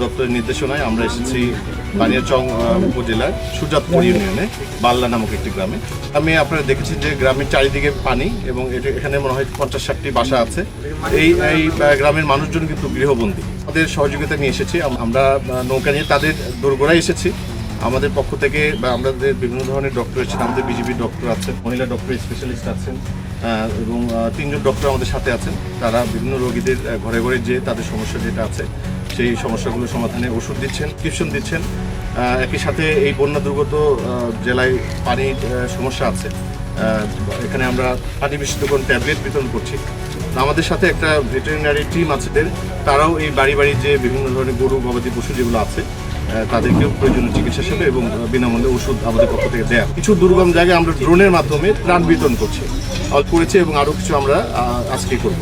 দপ্তরের নির্দেশনায় আমরা এসেছি বানিয়াচং উপজেলার সুজাতপুর ইউনিয়নে বাল্লা নামক একটি গ্রামে। আপনারা দেখেছেন যে গ্রামের চারিদিকে পানি এবং এখানে মনে হয় 50-60টি বাসা আছে। এই গ্রামের মানুষজন কিন্তু গৃহবন্দী। তাদের সহযোগিতা নিয়ে এসেছি আমরা, নৌকা নিয়ে তাদের দোরগোড়ায় এসেছি। আমাদের পক্ষ থেকে বা আমাদের বিভিন্ন ধরনের ডক্টর আছেন, আমাদের বিজিবির ডক্টর আছেন, মহিলা ডক্টর স্পেশালিস্ট আছেন এবং 3 জন ডক্টর আমাদের সাথে আছেন। তারা বিভিন্ন রোগীদের ঘরে ঘরে যে তাদের সমস্যা যেটা আছে সেই সমস্যাগুলো সমাধানে ওষুধ দিচ্ছেন, প্রেসক্রিপশন দিচ্ছেন। একই সাথে এই বন্যা দুর্গত জেলায় পানির সমস্যা আছে, এখানে আমরা পানি বিশুদ্ধকরণ ট্যাবলেট বিতরণ করছি। আমাদের সাথে একটা ভেটেরিনারি টিম আছে, তারাও এই বাড়ি বাড়ি যে বিভিন্ন ধরনের গরু গবাদি পশু যেগুলো আছে তাদেরকেও প্রয়োজনীয় চিকিৎসা সেবা এবং বিনামূল্যে ওষুধ আমাদের পক্ষ থেকে দেয়া। কিছু দুর্গম জায়গায় আমরা ড্রোনের মাধ্যমে ত্রাণ বিতরণ করেছি এবং আরও কিছু আমরা আজকে করব।